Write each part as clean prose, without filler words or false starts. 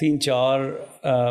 3-4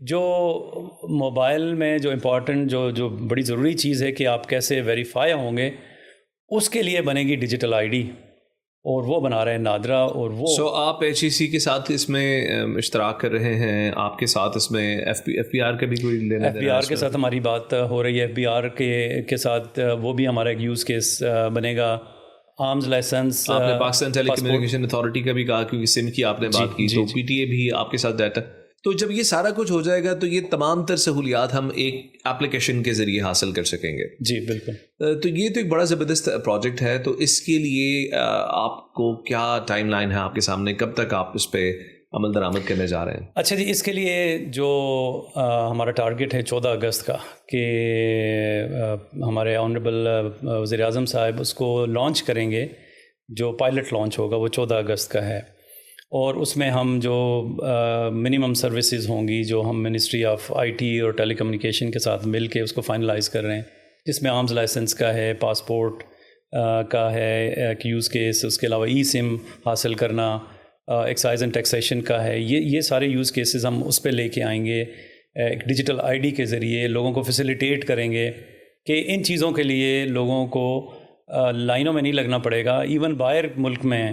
جو موبائل میں جو امپورٹنٹ جو بڑی ضروری چیز ہے کہ آپ کیسے ویریفائی ہوں گے، اس کے لیے بنے گی ڈیجیٹل آئی ڈی، اور وہ بنا رہے ہیں نادرا. اور وہ آپ ایچ ای سی کے ساتھ اس میں اشتراک کر رہے ہیں، آپ کے ساتھ اس میں ایف پی آر کا بھی کوئی لینا؟ ایف بی آر کے ساتھ ہماری بات ہو رہی ہے. ایف بی آر کے ساتھ وہ بھی ہمارا ایک یوز کیس بنے گا. آرمز لائسنس آپ نے پاکستان ٹیلی کمیونیکیشن اتھارٹی کا بھی کہا، کیونکہ سم کی آپ نے بات کی، تو پی ٹی اے بھی آپ کے ساتھ ڈیٹا. تو جب یہ سارا کچھ ہو جائے گا تو یہ تمام تر سہولیات ہم ایک ایپلیکیشن کے ذریعے حاصل کر سکیں گے. جی بالکل. تو یہ تو ایک بڑا زبردست پروجیکٹ ہے. تو اس کے لیے آپ کو کیا ٹائم لائن ہے آپ کے سامنے، کب تک آپ اس پہ عمل درآمد کرنے جا رہے ہیں؟ اچھا جی، اس کے لیے جو ہمارا ٹارگٹ ہے 14 اگست کا، کہ ہمارے آنریبل وزیر اعظم صاحب اس کو لانچ کریں گے. جو پائلٹ لانچ ہوگا وہ 14 اگست کا ہے، اور اس میں ہم جو منیمم سروسز ہوں گی جو ہم منسٹری آف آئی ٹی اور ٹیلی کمیونیکیشن کے ساتھ مل کے اس کو فائنلائز کر رہے ہیں، جس میں آرمز لائسنس کا ہے، پاسپورٹ کا ہے ایک یوز کیس، اس کے علاوہ ای سم حاصل کرنا، ایکسائز اینڈ ٹیکسیشن کا ہے. یہ سارے یوز کیسز ہم اس پہ لے کے آئیں گے. ایک ڈیجیٹل آئی ڈی کے ذریعے لوگوں کو فیسیلیٹیٹ کریں گے کہ ان چیزوں کے لیے لوگوں کو لائنوں میں نہیں لگنا پڑے گا. ایون باہر ملک میں،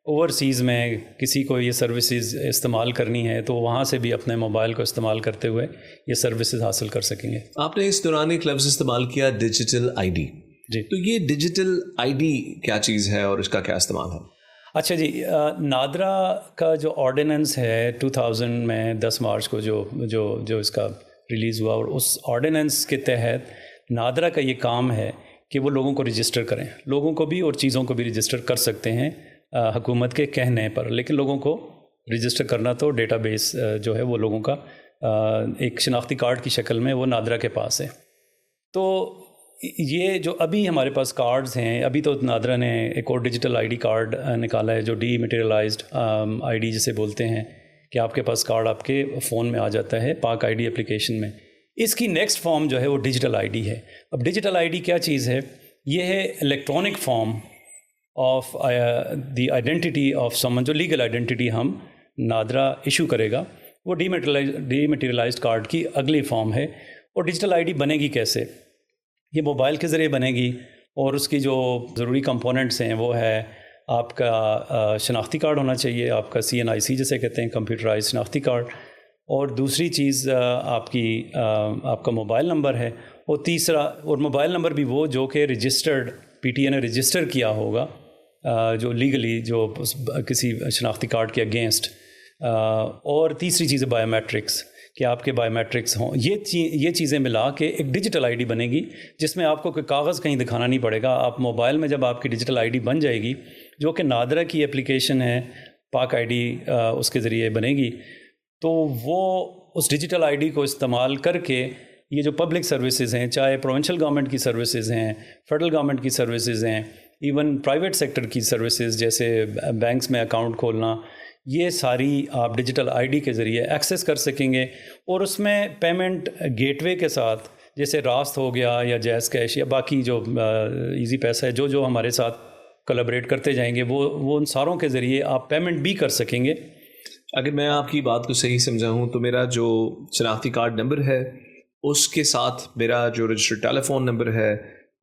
اوورسیز میں کسی کو یہ سروسز استعمال کرنی ہے تو وہاں سے بھی اپنے موبائل کو استعمال کرتے ہوئے یہ سروسز حاصل کر سکیں گے. آپ نے اس دوران ایک لفظ استعمال کیا، ڈیجیٹل آئی ڈی. جی، تو یہ ڈیجیٹل آئی ڈی کیا چیز ہے اور اس کا کیا استعمال ہے؟ اچھا جی، نادرا کا جو آرڈیننس ہے 2000 میں 10 مارچ کو جو اس کا ریلیز ہوا، اور اس آرڈیننس کے تحت نادرا کا یہ کام ہے کہ وہ لوگوں کو رجسٹر کریں. لوگوں کو بھی اور چیزوں کو بھی رجسٹر کر سکتے ہیں حکومت کے کہنے پر، لیکن لوگوں کو رجسٹر کرنا تو ڈیٹا بیس جو ہے وہ لوگوں کا ایک شناختی کارڈ کی شکل میں وہ نادرا کے پاس ہے. تو یہ جو ابھی ہمارے پاس کارڈز ہیں، ابھی تو نادرا نے ایک اور ڈیجیٹل آئی ڈی کارڈ نکالا ہے جو ڈی میٹیریلائزڈ آئی ڈی جسے بولتے ہیں، کہ آپ کے پاس کارڈ آپ کے فون میں آ جاتا ہے پاک آئی ڈی اپلیکیشن میں. اس کی نیکسٹ فارم جو ہے وہ ڈیجیٹل آئی ڈی ہے. اب ڈیجیٹل آئی ڈی کیا چیز ہے؟ یہ ہے electronic form of the identity of سمن، جو لیگل آئیڈینٹی ہم نادرا ایشو کرے گا، وہ ڈی میٹیریلائزڈ کارڈ کی اگلی فارم ہے. اور ڈیجیٹل آئی ڈی بنے گی کیسے؟ یہ موبائل کے ذریعے بنے گی، اور اس کی جو ضروری کمپوننٹس ہیں وہ ہے آپ کا شناختی کارڈ ہونا چاہیے، آپ کا CNIC جسے کہتے ہیں، کمپیوٹرائز شناختی کارڈ. اور دوسری چیز آپ کا موبائل نمبر ہے. اور تیسرا، اور موبائل نمبر بھی وہ جو کہ رجسٹرڈ PTA نے رجسٹر کیا ہوگا، جو لیگلی جو کسی شناختی کارڈ کے اگینسٹ. اور تیسری چیز ہے بایو میٹرکس، کہ آپ کے بایو میٹرکس ہوں. یہ چیزیں ملا کے ایک ڈیجیٹل آئی ڈی بنے گی، جس میں آپ کو کوئی کاغذ کہیں دکھانا نہیں پڑے گا. آپ موبائل میں جب آپ کی ڈیجیٹل آئی ڈی بن جائے گی، جو کہ نادرا کی اپلیکیشن ہے، پاک آئی ڈی اس کے ذریعے بنے گی، تو وہ اس ڈیجیٹل آئی ڈی کو استعمال کر کے یہ جو پبلک سروسز ہیں، چاہے پروونشل گورنمنٹ کی سروسز ہیں، فیڈرل گورنمنٹ کی سروسز ہیں، ایون پرائیویٹ سیکٹر کی سروسز جیسے بینکس میں اکاؤنٹ کھولنا، یہ ساری آپ ڈیجیٹل آئی ڈی کے ذریعے ایکسیس کر سکیں گے. اور اس میں پیمنٹ گیٹ وے کے ساتھ، جیسے راست ہو گیا یا جیز کیش یا باقی جو ایزی پیسہ ہے، جو ہمارے ساتھ کولابریٹ کرتے جائیں گے، وہ ان ساروں کے ذریعے آپ پیمنٹ بھی کر سکیں گے. اگر میں آپ کی بات کو صحیح سمجھا ہوں تو میرا جو شناختی کارڈ نمبر ہے، اس کے ساتھ میرا جو رجسٹرڈ ٹیلی فون نمبر ہے،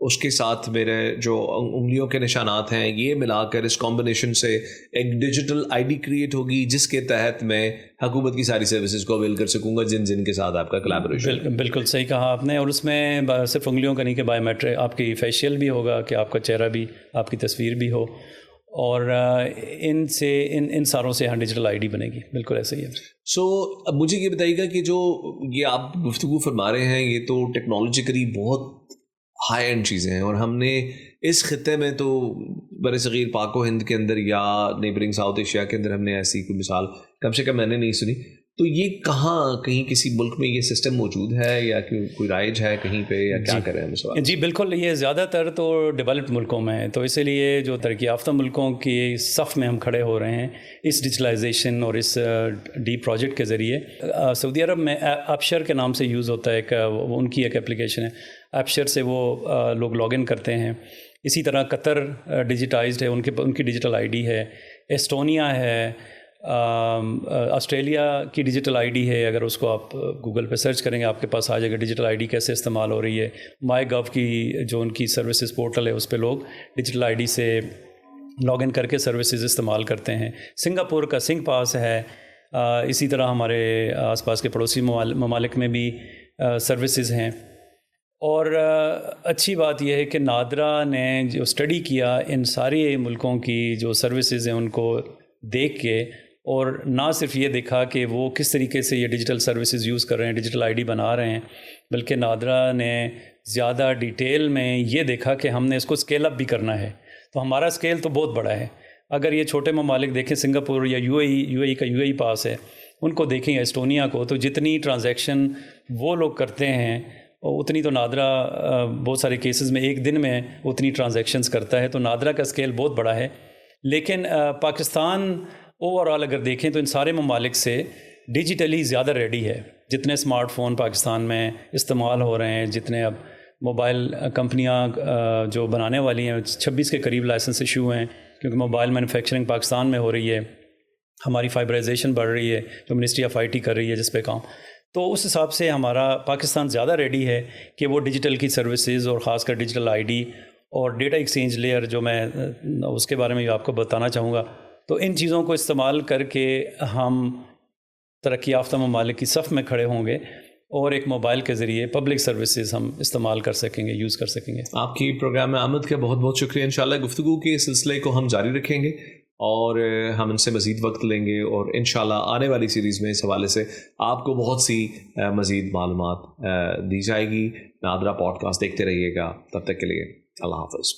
اس کے ساتھ میرے جو انگلیوں کے نشانات ہیں، یہ ملا کر اس کمبینیشن سے ایک ڈیجیٹل آئی ڈی کریٹ ہوگی، جس کے تحت میں حکومت کی ساری سروسز کو اویل کر سکوں گا، جن کے ساتھ آپ کا کولیبوریشن. بالکل صحیح کہا آپ نے. اور اس میں صرف انگلیوں کا نہیں کہ بایو میٹرک، آپ کی فیشیل بھی ہوگا، کہ آپ کا چہرہ بھی، آپ کی تصویر بھی ہو. اور ان ساروں سے ڈیجیٹل آئی ڈی بنے گی. بالکل ایسا ہی ہے. سو اب مجھے یہ بتائیے گا کہ جو یہ آپ گفتگو فرما رہے ہیں، یہ تو ٹیکنالوجیکلی بہت ہائی اینڈ چیزیں ہیں، اور ہم نے اس خطے میں تو بر صغیر پاک و ہند کے اندر یا نیبرنگ ساؤتھ ایشیا کے اندر ہم نے ایسی کوئی مثال کم سے کم میں نے نہیں سنی. تو یہ کہیں کسی ملک میں یہ سسٹم موجود ہے یا کوئی رائج ہے کہیں پہ، یا کیا کریں ہم سوال؟ جی بالکل. یہ زیادہ تر تو ڈیولپڈ ملکوں میں ہے، تو اسی لیے جو ترقی یافتہ ملکوں کی صف میں ہم کھڑے ہو رہے ہیں اس ڈیجیٹلائزیشن اور اس ڈی پروجیکٹ کے ذریعے. سعودی عرب میں ایپشر کے نام سے یوز ہوتا ہے، ان کی ایک اپلیکیشن ہے. ایپشر سے وہ لوگ لاگ ان کرتے ہیں. اسی طرح قطر ڈیجیٹائزڈ ہے، ان کی ڈیجیٹل آئی ڈی ہے. ایسٹونیا ہے. آسٹریلیا کی ڈیجیٹل آئی ڈی ہے، اگر اس کو آپ گوگل پہ سرچ کریں گے آپ کے پاس آ جائے گا ڈیجیٹل آئی ڈی کیسے استعمال ہو رہی ہے. مائی گو کی جو ان کی سروسز پورٹل ہے اس پہ لوگ ڈیجیٹل آئی ڈی سے لاگ ان کر کے سروسز استعمال کرتے ہیں. سنگاپور کا سنگ پاس ہے. اسی طرح ہمارے آس پاس کے پڑوسی ممالک میں بھی سروسز ہیں. اور اچھی بات یہ ہے کہ نادرا نے جو اسٹڈی کیا ان سارے ملکوں کی جو سروسز ہیں ان کو دیکھ کے، اور نہ صرف یہ دیکھا کہ وہ کس طریقے سے یہ ڈیجیٹل سروسز یوز کر رہے ہیں، ڈیجیٹل آئی ڈی بنا رہے ہیں، بلکہ نادرا نے زیادہ ڈیٹیل میں یہ دیکھا کہ ہم نے اس کو اسکیل اپ بھی کرنا ہے. تو ہمارا اسکیل تو بہت بڑا ہے. اگر یہ چھوٹے ممالک دیکھیں، سنگاپور یا یو اے ای کا یو اے ای پاس ہے، ان کو دیکھیں اسٹونیا کو، تو جتنی ٹرانزیکشن وہ لوگ کرتے ہیں اتنی تو نادرا بہت سارے کیسز میں ایک دن میں اتنی ٹرانزیکشنز کرتا ہے. تو نادرا کا اسکیل بہت بڑا ہے. لیکن پاکستان اوور آل اگر دیکھیں تو ان سارے ممالک سے ڈیجیٹلی زیادہ ریڈی ہے. جتنے اسمارٹ فون پاکستان میں استعمال ہو رہے ہیں، جتنے اب موبائل کمپنیاں جو بنانے والی ہیں 26 کے قریب لائسنس ایشو ہیں، کیونکہ موبائل مینوفیکچرنگ پاکستان میں ہو رہی ہے. ہماری فائبرائزیشن بڑھ رہی ہے جو منسٹری آف آئی ٹی کر رہی ہے جس پہ کام. تو اس حساب سے ہمارا پاکستان زیادہ ریڈی ہے کہ وہ ڈیجیٹل کی سروسز اور خاص کر ڈیجیٹل آئی ڈی اور ڈیٹا ایکسچینج لیئر جو میں اس کے بارے میں آپ کو بتانا چاہوں گا. تو ان چیزوں کو استعمال کر کے ہم ترقی یافتہ ممالک کی صف میں کھڑے ہوں گے اور ایک موبائل کے ذریعے پبلک سروسز ہم استعمال کر سکیں گے، یوز کر سکیں گے. آپ کی پروگرام میں آمد کا بہت بہت شکریہ. انشاءاللہ گفتگو کے سلسلے کو ہم جاری رکھیں گے اور ہم ان سے مزید وقت لیں گے، اور انشاءاللہ آنے والی سیریز میں اس حوالے سے آپ کو بہت سی مزید معلومات دی جائے گی. نادرا پوڈ کاسٹ دیکھتے رہیے گا. تب تک کے لیے اللہ حافظ.